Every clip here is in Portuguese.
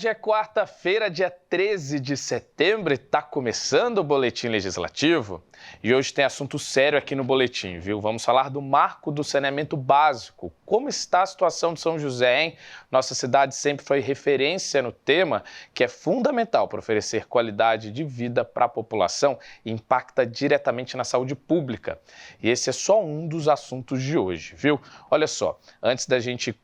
Hoje é quarta-feira, dia 13 de setembro, e está começando o Boletim Legislativo. E hoje tem assunto sério aqui no Boletim, viu? Vamos falar do marco do saneamento básico. Como está a situação de São José, hein? Nossa cidade sempre foi referência no tema, que é fundamental para oferecer qualidade de vida para a população e impacta diretamente na saúde pública. E esse é só um dos assuntos de hoje, viu? Olha só, antes a gente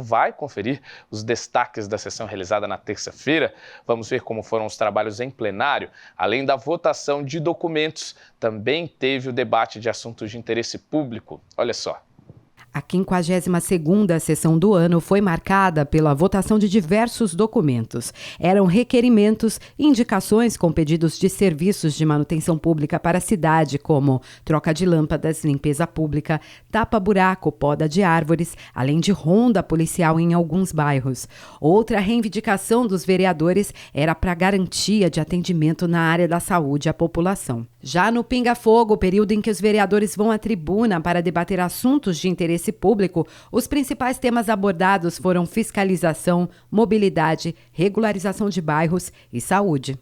vai conferir os destaques da sessão realizada na terça-feira. Vamos ver como foram os trabalhos em plenário. Além da votação de documentos, também teve o debate de assuntos de interesse público. Olha só. A 52ª sessão do ano foi marcada pela votação de diversos documentos. Eram requerimentos e indicações com pedidos de serviços de manutenção pública para a cidade, como troca de lâmpadas, limpeza pública, tapa-buraco, poda de árvores, além de ronda policial em alguns bairros. Outra reivindicação dos vereadores era para garantia de atendimento na área da saúde à população. Já no Pinga Fogo, período em que os vereadores vão à tribuna para debater assuntos de interesse público, os principais temas abordados foram fiscalização, mobilidade, regularização de bairros e saúde.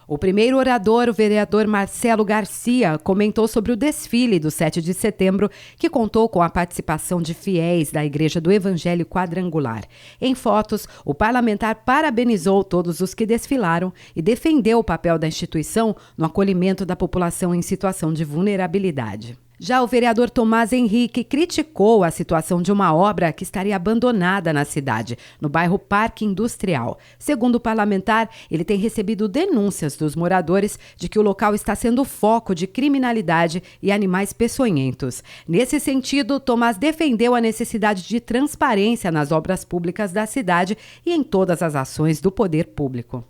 O primeiro orador, o vereador Marcelo Garcia, comentou sobre o desfile do 7 de setembro, que contou com a participação de fiéis da Igreja do Evangelho Quadrangular. Em fotos, o parlamentar parabenizou todos os que desfilaram e defendeu o papel da instituição no acolhimento da população em situação de vulnerabilidade. Já o vereador Tomás Henrique criticou a situação de uma obra que estaria abandonada na cidade, no bairro Parque Industrial. Segundo o parlamentar, ele tem recebido denúncias dos moradores de que o local está sendo foco de criminalidade e animais peçonhentos. Nesse sentido, Tomás defendeu a necessidade de transparência nas obras públicas da cidade e em todas as ações do poder público.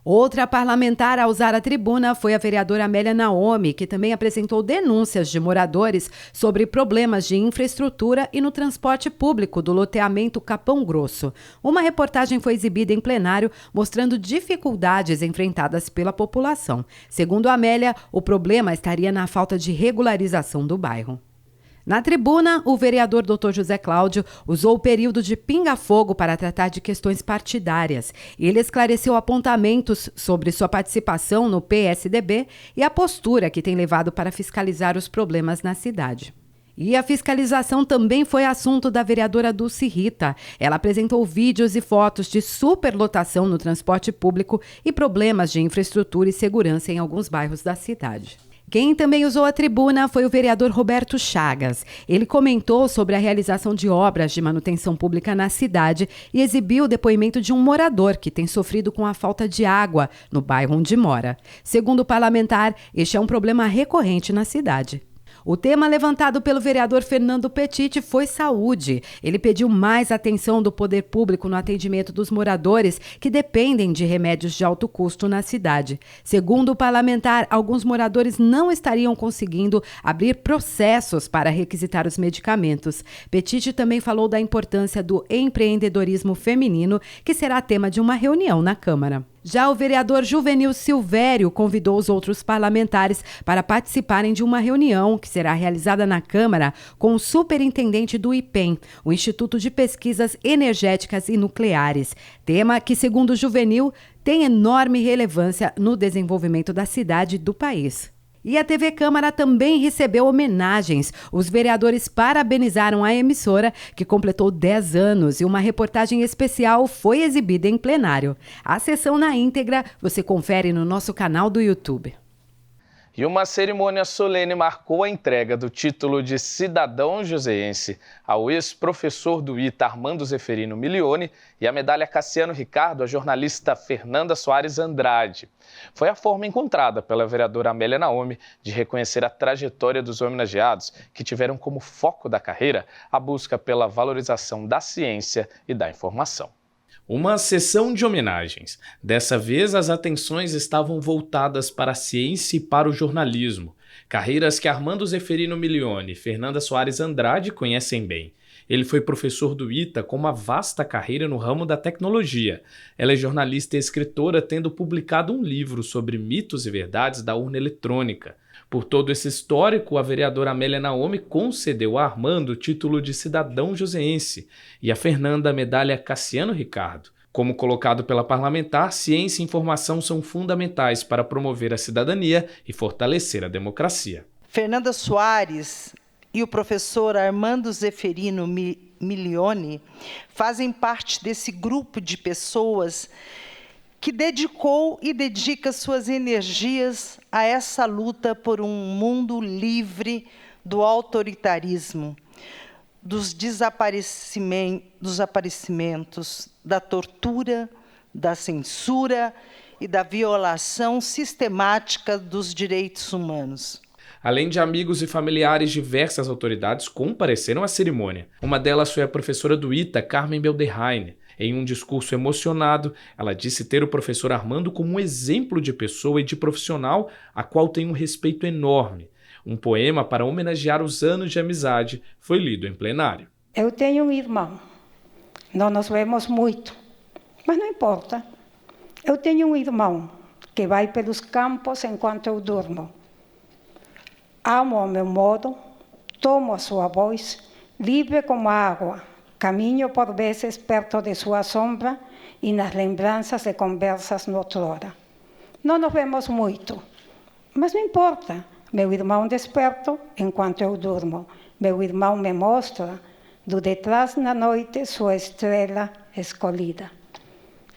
Outra parlamentar a usar a tribuna foi a vereadora Amélia Naomi, que também apresentou denúncias de moradores sobre problemas de infraestrutura e no transporte público do loteamento Capão Grosso. Uma reportagem foi exibida em plenário mostrando dificuldades enfrentadas pela população. Segundo a Amélia, o problema estaria na falta de regularização do bairro. Na tribuna, o vereador Dr. José Cláudio usou o período de pinga-fogo para tratar de questões partidárias. Ele esclareceu apontamentos sobre sua participação no PSDB e a postura que tem levado para fiscalizar os problemas na cidade. E a fiscalização também foi assunto da vereadora Dulce Rita. Ela apresentou vídeos e fotos de superlotação no transporte público e problemas de infraestrutura e segurança em alguns bairros da cidade. Quem também usou a tribuna foi o vereador Roberto Chagas. Ele comentou sobre a realização de obras de manutenção pública na cidade e exibiu o depoimento de um morador que tem sofrido com a falta de água no bairro onde mora. Segundo o parlamentar, este é um problema recorrente na cidade. O tema levantado pelo vereador Fernando Petit foi saúde. Ele pediu mais atenção do poder público no atendimento dos moradores que dependem de remédios de alto custo na cidade. Segundo o parlamentar, alguns moradores não estariam conseguindo abrir processos para requisitar os medicamentos. Petit também falou da importância do empreendedorismo feminino, que será tema de uma reunião na Câmara. Já o vereador Juvenil Silvério convidou os outros parlamentares para participarem de uma reunião que será realizada na Câmara com o superintendente do IPEM, o Instituto de Pesquisas Energéticas e Nucleares, tema que, segundo Juvenil, tem enorme relevância no desenvolvimento da cidade e do país. E a TV Câmara também recebeu homenagens. Os vereadores parabenizaram a emissora, que completou 10 anos, e uma reportagem especial foi exibida em plenário. A sessão na íntegra você confere no nosso canal do YouTube. E uma cerimônia solene marcou a entrega do título de cidadão joseense ao ex-professor do ITA Armando Zeferino Milioni e a medalha Cassiano Ricardo à jornalista Fernanda Soares Andrade. Foi a forma encontrada pela vereadora Amélia Naomi de reconhecer a trajetória dos homenageados, que tiveram como foco da carreira a busca pela valorização da ciência e da informação. Uma sessão de homenagens. Dessa vez, as atenções estavam voltadas para a ciência e para o jornalismo. Carreiras que Armando Zeferino Milioni e Fernanda Soares Andrade conhecem bem. Ele foi professor do ITA com uma vasta carreira no ramo da tecnologia. Ela é jornalista e escritora, tendo publicado um livro sobre mitos e verdades da urna eletrônica. Por todo esse histórico, a vereadora Amélia Naomi concedeu a Armando o título de cidadão joseense e a Fernanda a medalha Cassiano Ricardo. Como colocado pela parlamentar, ciência e informação são fundamentais para promover a cidadania e fortalecer a democracia. Fernanda Soares e o professor Armando Zeferino Milioni fazem parte desse grupo de pessoas que dedicou e dedica suas energias a essa luta por um mundo livre do autoritarismo, dos desaparecimentos, da tortura, da censura e da violação sistemática dos direitos humanos. Além de amigos e familiares, diversas autoridades compareceram à cerimônia. Uma delas foi a professora do ITA, Carmen Belderraine. Em um discurso emocionado, ela disse ter o professor Armando como um exemplo de pessoa e de profissional a qual tem um respeito enorme. Um poema para homenagear os anos de amizade foi lido em plenário. Eu tenho um irmão. Não nos vemos muito, mas não importa. Eu tenho um irmão que vai pelos campos enquanto eu durmo. Amo ao meu modo, tomo a sua voz, livre como a água, caminho por vezes perto de sua sombra e nas lembranças de conversas noutrora. Não nos vemos muito, mas não importa. Meu irmão desperto enquanto eu durmo. Meu irmão me mostra, do detrás na noite, sua estrela escolhida.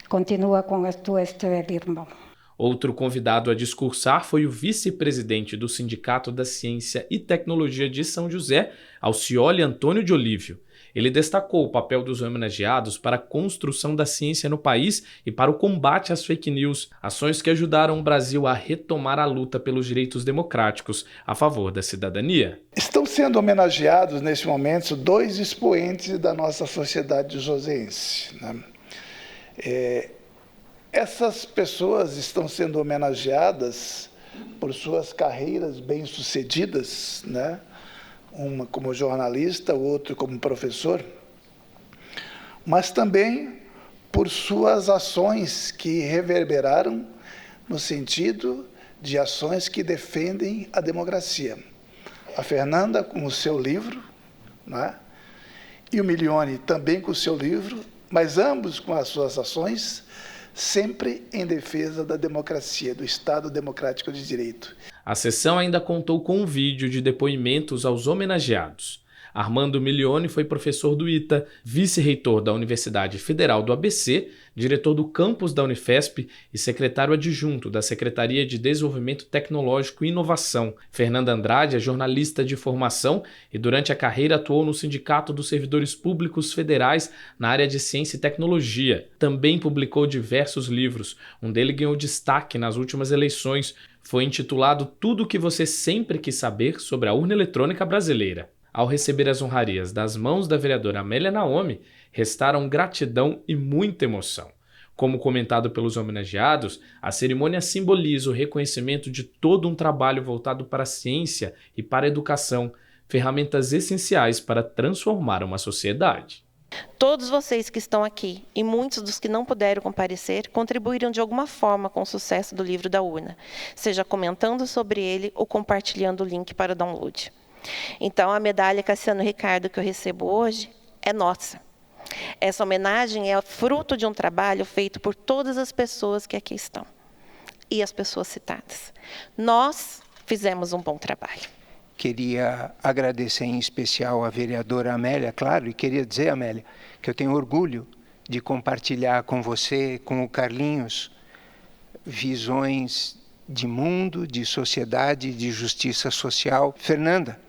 Continua com a tua estrela, irmão. Outro convidado a discursar foi o vice-presidente do Sindicato da Ciência e Tecnologia de São José, Alcioli Antônio de Olívio. Ele destacou o papel dos homenageados para a construção da ciência no país e para o combate às fake news, ações que ajudaram o Brasil a retomar a luta pelos direitos democráticos a favor da cidadania. Estão sendo homenageados, neste momento, 2 expoentes da nossa sociedade joseense, né? Essas pessoas estão sendo homenageadas por suas carreiras bem-sucedidas, né? Uma como jornalista, o outro como professor, mas também por suas ações que reverberaram no sentido de ações que defendem a democracia. A Fernanda com o seu livro, né? E o Milioni também com o seu livro, mas ambos com as suas ações, sempre em defesa da democracia, do Estado Democrático de Direito. A sessão ainda contou com um vídeo de depoimentos aos homenageados. Armando Milioni foi professor do ITA, vice-reitor da Universidade Federal do ABC, diretor do campus da Unifesp e secretário adjunto da Secretaria de Desenvolvimento Tecnológico e Inovação. Fernanda Andrade é jornalista de formação e durante a carreira atuou no Sindicato dos Servidores Públicos Federais na área de Ciência e Tecnologia. Também publicou diversos livros. Um deles ganhou destaque nas últimas eleições. Foi intitulado Tudo o que você sempre quis saber sobre a urna eletrônica brasileira. Ao receber as honrarias das mãos da vereadora Amélia Naomi, restaram gratidão e muita emoção. Como comentado pelos homenageados, a cerimônia simboliza o reconhecimento de todo um trabalho voltado para a ciência e para a educação, ferramentas essenciais para transformar uma sociedade. Todos vocês que estão aqui e muitos dos que não puderam comparecer contribuíram de alguma forma com o sucesso do livro da urna, seja comentando sobre ele ou compartilhando o link para o download. Então, a medalha Cassiano Ricardo que eu recebo hoje é nossa. Essa homenagem é fruto de um trabalho feito por todas as pessoas que aqui estão e as pessoas citadas. Nós fizemos um bom trabalho. Queria agradecer em especial a vereadora Amélia, claro, e queria dizer, Amélia, que eu tenho orgulho de compartilhar com você, com o Carlinhos, visões de mundo, de sociedade, de justiça social. Fernanda,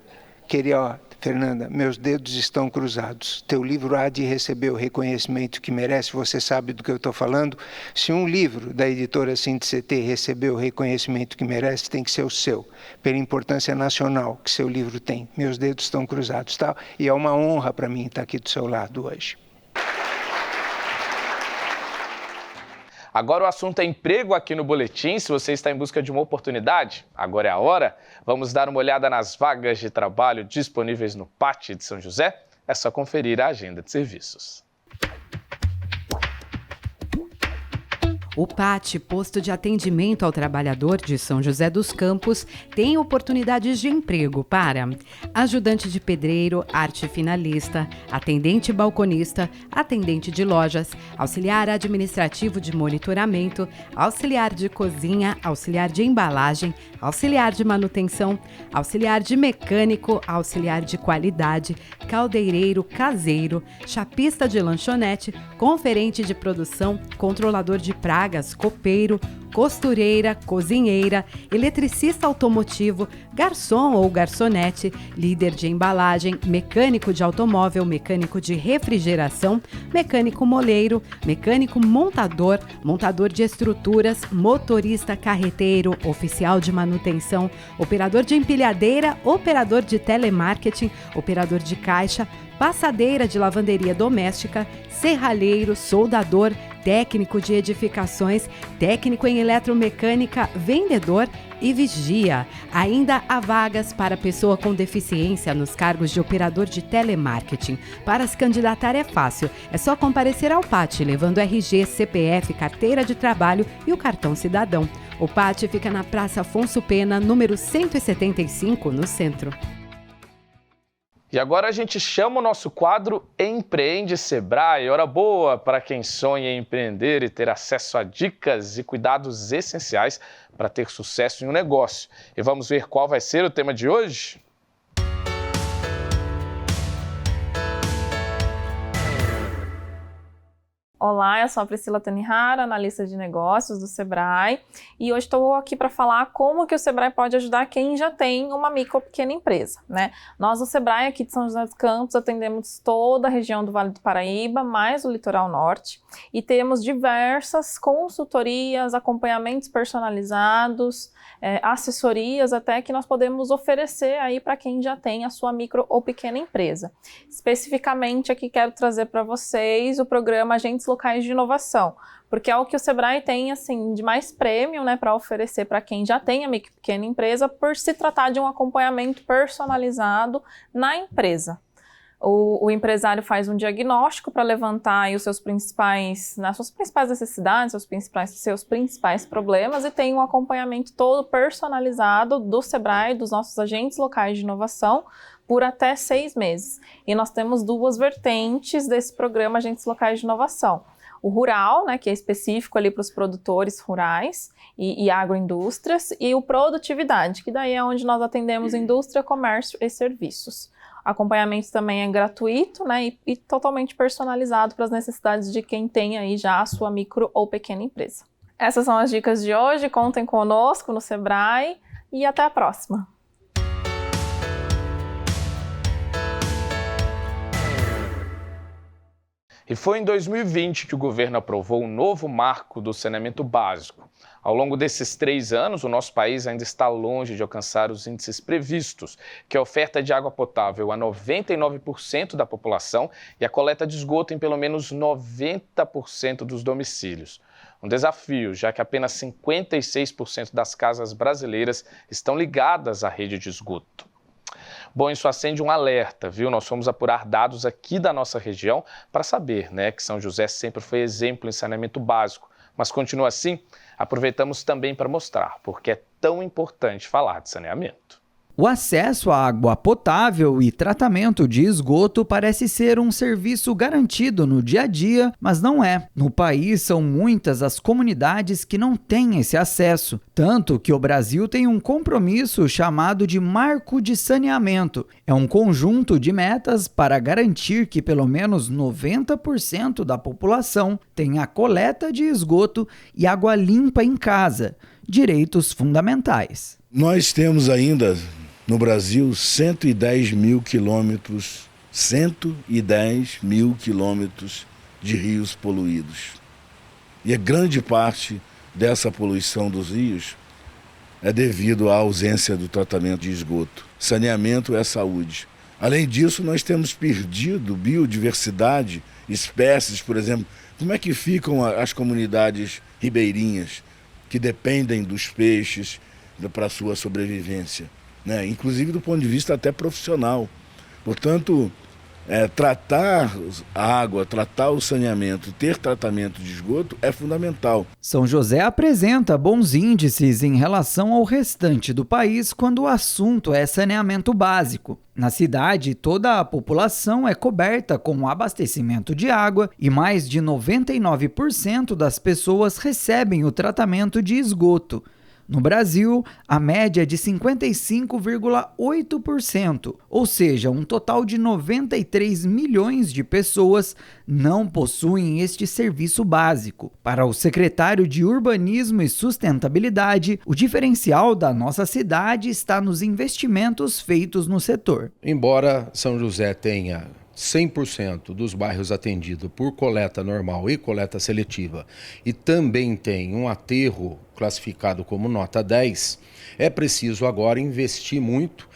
Fernanda, meus dedos estão cruzados. Teu livro há de receber o reconhecimento que merece, você sabe do que eu estou falando. Se um livro da editora Síntese-CT receber o reconhecimento que merece, tem que ser o seu, pela importância nacional que seu livro tem. Meus dedos estão cruzados, tá? E é uma honra para mim estar aqui do seu lado hoje. Agora o assunto é emprego aqui no Boletim. Se você está em busca de uma oportunidade, agora é a hora. Vamos dar uma olhada nas vagas de trabalho disponíveis no PAT de São José? É só conferir a agenda de serviços. O PAT, Posto de Atendimento ao Trabalhador de São José dos Campos, tem oportunidades de emprego para ajudante de pedreiro, arte finalista, atendente balconista, atendente de lojas, auxiliar administrativo de monitoramento, auxiliar de cozinha, auxiliar de embalagem, auxiliar de manutenção, auxiliar de mecânico, auxiliar de qualidade, caldeireiro, caseiro, chapista de lanchonete, conferente de produção, controlador de pragas, copeiro, costureira, cozinheira, eletricista automotivo, garçom ou garçonete, líder de embalagem, mecânico de automóvel, mecânico de refrigeração, mecânico moleiro, mecânico montador, montador de estruturas, motorista carreteiro, oficial de manutenção, operador de empilhadeira, operador de telemarketing, operador de caixa, passadeira de lavanderia doméstica, serralheiro, soldador, técnico de edificações, técnico em eletromecânica, vendedor e vigia. Ainda há vagas para pessoa com deficiência nos cargos de operador de telemarketing. Para se candidatar é fácil, é só comparecer ao PAT, levando RG, CPF, carteira de trabalho e o cartão cidadão. O PAT fica na Praça Afonso Pena, número 175, no centro. E agora a gente chama o nosso quadro Empreende Sebrae, hora boa para quem sonha em empreender e ter acesso a dicas e cuidados essenciais para ter sucesso em um negócio. E vamos ver qual vai ser o tema de hoje? Olá, eu sou a Priscila Tanihara, analista de negócios do Sebrae, e hoje estou aqui para falar como que o Sebrae pode ajudar quem já tem uma micro ou pequena empresa, né? Nós, do Sebrae, aqui de São José dos Campos, atendemos toda a região do Vale do Paraíba, mais o litoral norte, e temos diversas consultorias, acompanhamentos personalizados, assessorias até que nós podemos oferecer aí para quem já tem a sua micro ou pequena empresa. Especificamente aqui quero trazer para vocês o programa Agentes Locais de Inovação, porque é o que o Sebrae tem assim de mais prêmio, né, para oferecer para quem já tem a micro e pequena empresa, por se tratar de um acompanhamento personalizado na empresa. O empresário faz um diagnóstico para levantar aí suas principais necessidades, seus principais problemas, e tem um acompanhamento todo personalizado do Sebrae, dos nossos agentes locais de inovação, por até 6 meses. E nós temos 2 vertentes desse programa Agentes Locais de Inovação. O rural, né, que é específico ali para os produtores rurais e agroindústrias, e o produtividade, que daí é onde nós atendemos indústria, comércio e serviços. O acompanhamento também é gratuito, né, e totalmente personalizado para as necessidades de quem tem aí já a sua micro ou pequena empresa. Essas são as dicas de hoje, contem conosco no Sebrae e até a próxima! E foi em 2020 que o governo aprovou um novo marco do saneamento básico. Ao longo desses 3 anos, o nosso país ainda está longe de alcançar os índices previstos, que é a oferta de água potável a 99% da população e a coleta de esgoto em pelo menos 90% dos domicílios. Um desafio, já que apenas 56% das casas brasileiras estão ligadas à rede de esgoto. Bom, isso acende um alerta, viu? Nós fomos apurar dados aqui da nossa região para saber, né, que São José sempre foi exemplo em saneamento básico. Mas continua assim? Aproveitamos também para mostrar porque é tão importante falar de saneamento. O acesso à água potável e tratamento de esgoto parece ser um serviço garantido no dia a dia, mas não é. No país, são muitas as comunidades que não têm esse acesso, tanto que o Brasil tem um compromisso chamado de Marco de Saneamento. É um conjunto de metas para garantir que pelo menos 90% da população tenha coleta de esgoto e água limpa em casa, direitos fundamentais. Nós temos ainda no Brasil 110 mil quilômetros de rios poluídos. E a grande parte dessa poluição dos rios é devido à ausência do tratamento de esgoto. Saneamento é saúde. Além disso, nós temos perdido biodiversidade, espécies, por exemplo. Como é que ficam as comunidades ribeirinhas que dependem dos peixes para a sua sobrevivência? Né? Inclusive do ponto de vista até profissional. Portanto, tratar a água, tratar o saneamento, ter tratamento de esgoto é fundamental. São José apresenta bons índices em relação ao restante do país quando o assunto é saneamento básico. Na cidade, toda a população é coberta com abastecimento de água e mais de 99% das pessoas recebem o tratamento de esgoto. No Brasil, a média é de 55,8%, ou seja, um total de 93 milhões de pessoas não possuem este serviço básico. Para o secretário de Urbanismo e Sustentabilidade, o diferencial da nossa cidade está nos investimentos feitos no setor. Embora São José tenha 100% dos bairros atendidos por coleta normal e coleta seletiva e também tem um aterro classificado como nota 10, é preciso agora investir muito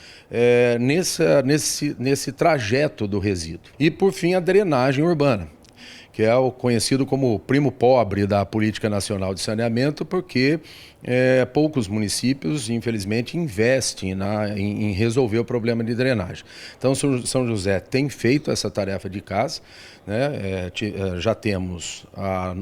nesse trajeto do resíduo. E por fim a drenagem urbana, que é o conhecido como o primo pobre da Política Nacional de Saneamento, porque poucos municípios, infelizmente, investem em resolver o problema de drenagem. Então, São José tem feito essa tarefa de casa, né? Já temos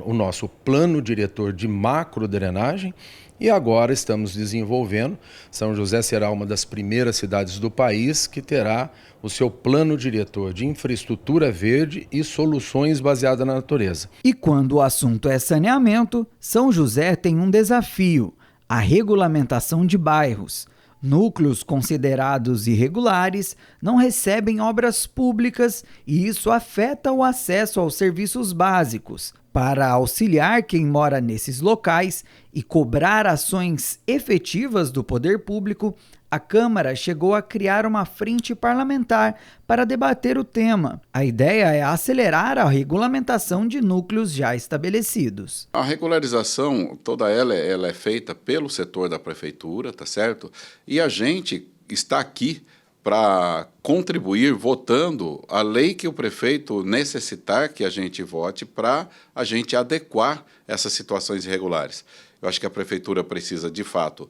o nosso plano diretor de macro drenagem, e agora estamos desenvolvendo. São José será uma das primeiras cidades do país que terá o seu plano diretor de infraestrutura verde e soluções baseadas na natureza. E quando o assunto é saneamento, São José tem um desafio: a regulamentação de bairros. Núcleos considerados irregulares não recebem obras públicas e isso afeta o acesso aos serviços básicos. Para auxiliar quem mora nesses locais e cobrar ações efetivas do poder público, a Câmara chegou a criar uma frente parlamentar para debater o tema. A ideia é acelerar a regulamentação de núcleos já estabelecidos. A regularização, toda ela é feita pelo setor da prefeitura, tá certo? E a gente está aqui para contribuir votando a lei que o prefeito necessitar que a gente vote para a gente adequar essas situações irregulares. Eu acho que a prefeitura precisa, de fato,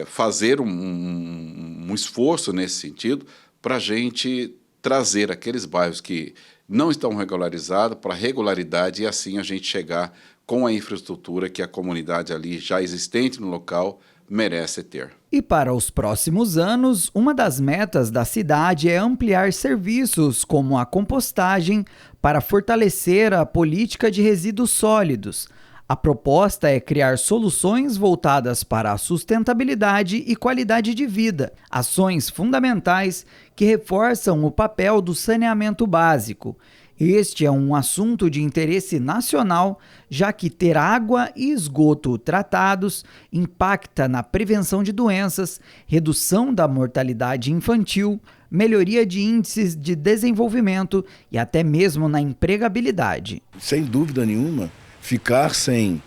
fazer um esforço nesse sentido para a gente trazer aqueles bairros que não estão regularizados para regularidade e assim a gente chegar com a infraestrutura que a comunidade ali já existente no local merece ter. E para os próximos anos, uma das metas da cidade é ampliar serviços como a compostagem para fortalecer a política de resíduos sólidos. A proposta é criar soluções voltadas para a sustentabilidade e qualidade de vida, ações fundamentais que reforçam o papel do saneamento básico. Este é um assunto de interesse nacional, já que ter água e esgoto tratados impacta na prevenção de doenças, redução da mortalidade infantil, melhoria de índices de desenvolvimento e até mesmo na empregabilidade. Sem dúvida nenhuma, ficar sem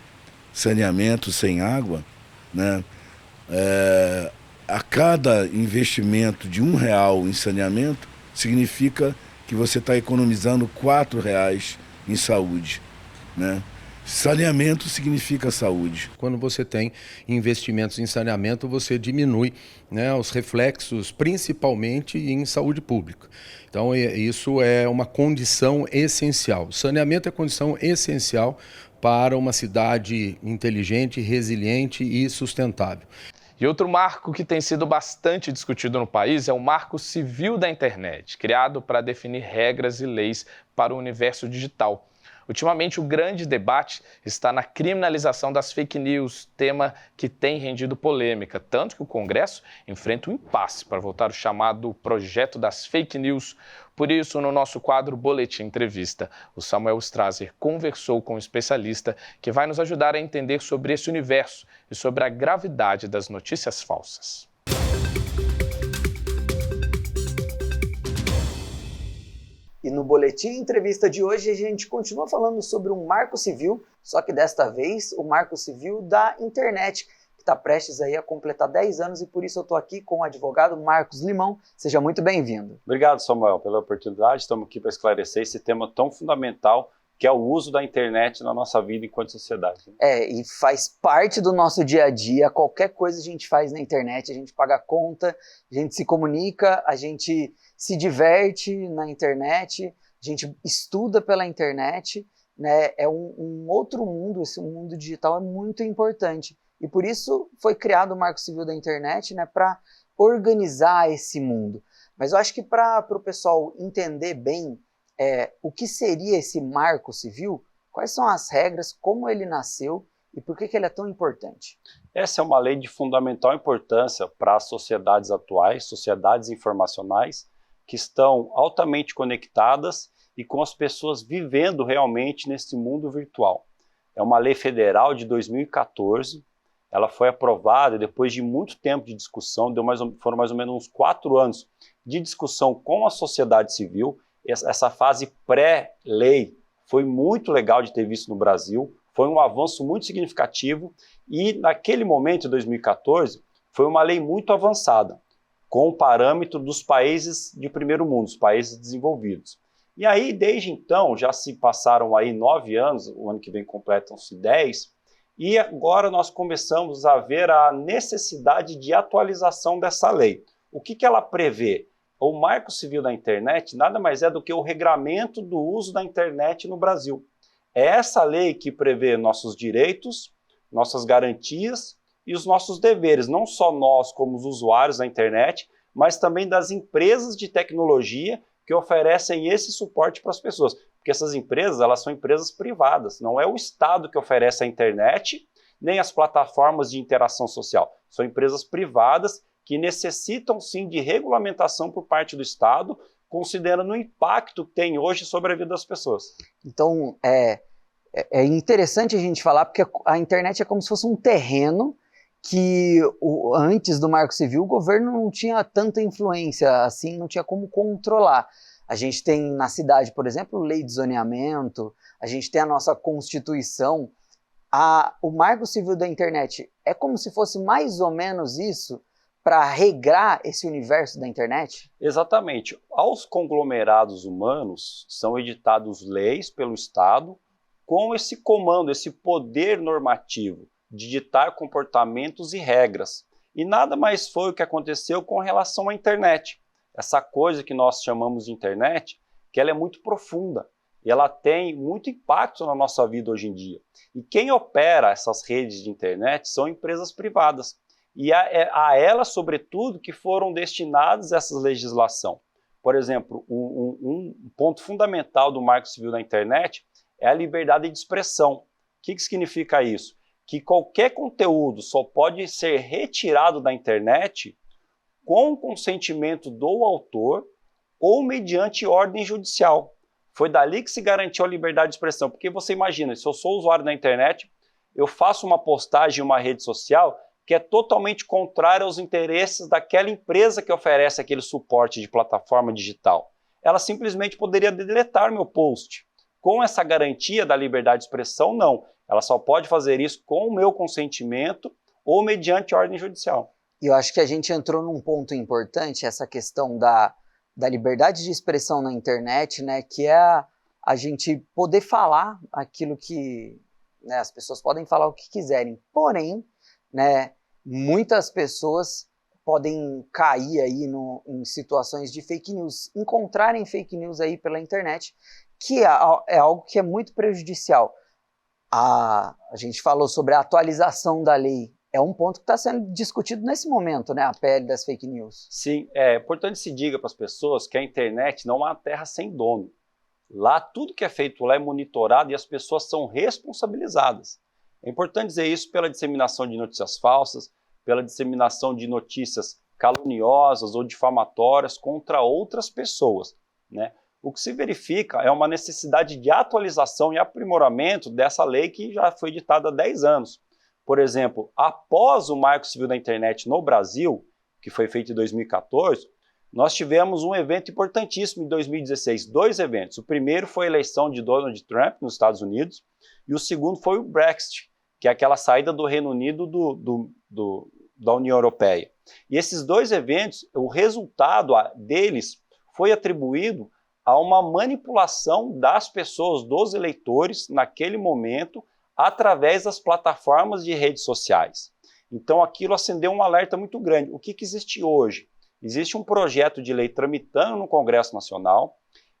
saneamento, sem água, né? A cada investimento de R$1 em saneamento significa que você está economizando R$4 em saúde, né? Saneamento significa saúde. Quando você tem investimentos em saneamento, você diminui, né, os reflexos, principalmente em saúde pública. Então, isso é uma condição essencial. Saneamento é condição essencial para uma cidade inteligente, resiliente e sustentável. E outro marco que tem sido bastante discutido no país é o Marco Civil da Internet, criado para definir regras e leis para o universo digital. Ultimamente, o grande debate está na criminalização das fake news, tema que tem rendido polêmica, tanto que o Congresso enfrenta um impasse para votar o chamado Projeto das Fake News. Por isso, no nosso quadro Boletim Entrevista, o Samuel Strasser conversou com um especialista que vai nos ajudar a entender sobre esse universo e sobre a gravidade das notícias falsas. E no Boletim Entrevista de hoje a gente continua falando sobre um marco civil, só que desta vez o marco civil da internet, que está prestes aí a completar 10 anos e por isso eu estou aqui com o advogado Marcos Limão. Seja muito bem-vindo. Obrigado, Samuel, pela oportunidade. Estamos aqui para esclarecer esse tema tão fundamental que é o uso da internet na nossa vida enquanto sociedade. E faz parte do nosso dia a dia, qualquer coisa a gente faz na internet, a gente paga conta, a gente se comunica, a gente se diverte na internet, a gente estuda pela internet, né? É um outro mundo, esse mundo digital é muito importante. E por isso foi criado o Marco Civil da Internet, né, para organizar esse mundo. Mas eu acho que para o pessoal entender bem o que seria esse Marco Civil, quais são as regras, como ele nasceu e por que ele é tão importante? Essa é uma lei de fundamental importância para as sociedades atuais, sociedades informacionais, que estão altamente conectadas e com as pessoas vivendo realmente nesse mundo virtual. É uma lei federal de 2014, ela foi aprovada depois de muito tempo de discussão, foram mais ou menos uns 4 anos de discussão com a sociedade civil. Essa fase pré-lei foi muito legal de ter visto no Brasil, foi um avanço muito significativo e naquele momento, em 2014, foi uma lei muito avançada, com o parâmetro dos países de primeiro mundo, os países desenvolvidos. E aí, desde então, já se passaram aí 9 anos, o ano que vem completam-se 10, e agora nós começamos a ver a necessidade de atualização dessa lei. O que ela prevê? O Marco Civil da Internet nada mais é do que o regramento do uso da internet no Brasil. É essa lei que prevê nossos direitos, nossas garantias e os nossos deveres, não só nós como os usuários da internet, mas também das empresas de tecnologia que oferecem esse suporte para as pessoas. Porque essas empresas, elas são empresas privadas, não é o Estado que oferece a internet, nem as plataformas de interação social. São empresas privadas que necessitam sim de regulamentação por parte do Estado, considerando o impacto que tem hoje sobre a vida das pessoas. Então, é interessante a gente falar, porque a internet é como se fosse um terreno que antes do Marco Civil o governo não tinha tanta influência, assim, não tinha como controlar. A gente tem na cidade, por exemplo, lei de zoneamento, a gente tem a nossa Constituição. O Marco Civil da Internet é como se fosse mais ou menos isso para regrar esse universo da internet? Exatamente. Aos conglomerados humanos são editadas leis pelo Estado com esse comando, esse poder normativo de ditar comportamentos e regras. E nada mais foi o que aconteceu com relação à internet. Essa coisa que nós chamamos de internet, que ela é muito profunda e ela tem muito impacto na nossa vida hoje em dia. E quem opera essas redes de internet são empresas privadas. E a elas, sobretudo, que foram destinadas essa legislação. Por exemplo, um ponto fundamental do Marco Civil da Internet é a liberdade de expressão. O que significa isso? Que qualquer conteúdo só pode ser retirado da internet com o consentimento do autor ou mediante ordem judicial. Foi dali que se garantiu a liberdade de expressão. Porque você imagina, se eu sou usuário da internet, eu faço uma postagem em uma rede social que é totalmente contrária aos interesses daquela empresa que oferece aquele suporte de plataforma digital. Ela simplesmente poderia deletar meu post. Com essa garantia da liberdade de expressão, não. Ela só pode fazer isso com o meu consentimento ou mediante ordem judicial. E eu acho que a gente entrou num ponto importante, essa questão da liberdade de expressão na internet, né, que é a gente poder falar aquilo que, né, as pessoas podem falar o que quiserem. Porém, né, muitas pessoas podem cair aí em situações de fake news, encontrarem fake news aí pela internet, que é algo que é muito prejudicial. A gente falou sobre a atualização da lei, é um ponto que está sendo discutido nesse momento, né, a PL das fake news. Sim, é importante que se diga para as pessoas que a internet não é uma terra sem dono. Lá, tudo que é feito lá é monitorado e as pessoas são responsabilizadas. É importante dizer isso pela disseminação de notícias falsas, pela disseminação de notícias caluniosas ou difamatórias contra outras pessoas, né? O que se verifica é uma necessidade de atualização e aprimoramento dessa lei que já foi editada há 10 anos. Por exemplo, após o Marco Civil da Internet no Brasil, que foi feito em 2014, nós tivemos um evento importantíssimo em 2016, 2 eventos. O primeiro foi a eleição de Donald Trump nos Estados Unidos e o segundo foi o Brexit, que é aquela saída do Reino Unido da União Europeia. E esses 2 eventos, o resultado deles foi atribuído a uma manipulação das pessoas, dos eleitores, naquele momento, através das plataformas de redes sociais. Então, aquilo acendeu um alerta muito grande. O que existe hoje? Existe um projeto de lei tramitando no Congresso Nacional,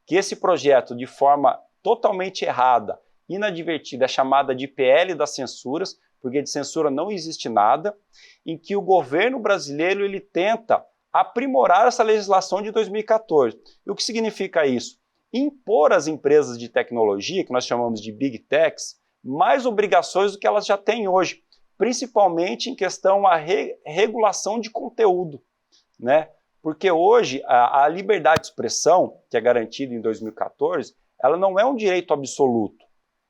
que esse projeto, de forma totalmente errada, inadvertida, é chamada de PL das censuras, porque de censura não existe nada, em que o governo brasileiro ele tenta aprimorar essa legislação de 2014. E o que significa isso? Impor às empresas de tecnologia, que nós chamamos de Big Techs, mais obrigações do que elas já têm hoje, principalmente em questão à regulação de conteúdo, né? Porque hoje a liberdade de expressão, que é garantida em 2014, ela não é um direito absoluto.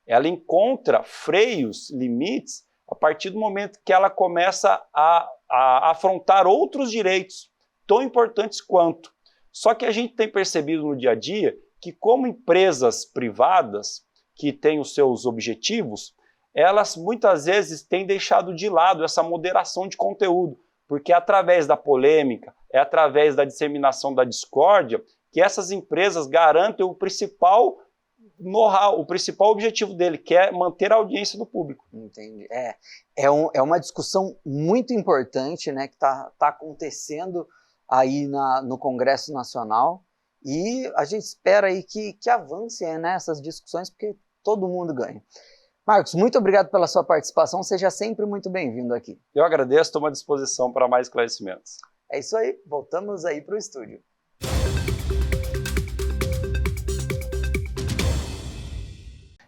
Ela encontra freios, limites, a partir do momento que ela começa a afrontar outros direitos tão importantes quanto. Só que a gente tem percebido no dia a dia que, como empresas privadas que têm os seus objetivos, elas muitas vezes têm deixado de lado essa moderação de conteúdo, porque é através da polêmica, é através da disseminação da discórdia que essas empresas garantem o principal know-how, o principal objetivo dele, que é manter a audiência do público. Entendi. É uma discussão muito importante, né, que tá acontecendo aí no Congresso Nacional, e a gente espera aí que avancem, né, essas discussões, porque todo mundo ganha. Marcos, muito obrigado pela sua participação, seja sempre muito bem-vindo aqui. Eu agradeço, estou à disposição para mais esclarecimentos. É isso aí, voltamos aí para o estúdio.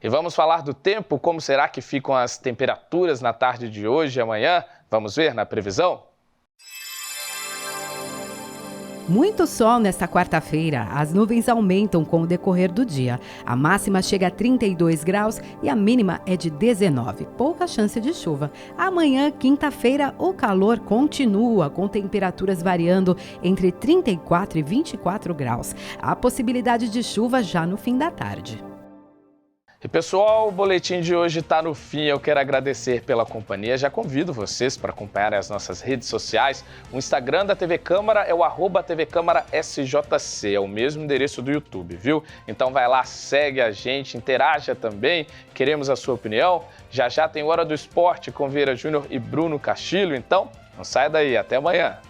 E vamos falar do tempo, como será que ficam as temperaturas na tarde de hoje e amanhã? Vamos ver na previsão? Muito sol nesta quarta-feira. As nuvens aumentam com o decorrer do dia. A máxima chega a 32 graus e a mínima é de 19. Pouca chance de chuva. Amanhã, quinta-feira, o calor continua, com temperaturas variando entre 34 e 24 graus. Há possibilidade de chuva já no fim da tarde. E pessoal, o boletim de hoje está no fim. Eu quero agradecer pela companhia. Já convido vocês para acompanharem as nossas redes sociais. O Instagram da TV Câmara é o @tvcâmarasjc, é o mesmo endereço do YouTube, viu? Então vai lá, segue a gente, interaja também. Queremos a sua opinião. Já tem Hora do Esporte com Vieira Júnior e Bruno Castilho. Então, não saia daí. Até amanhã.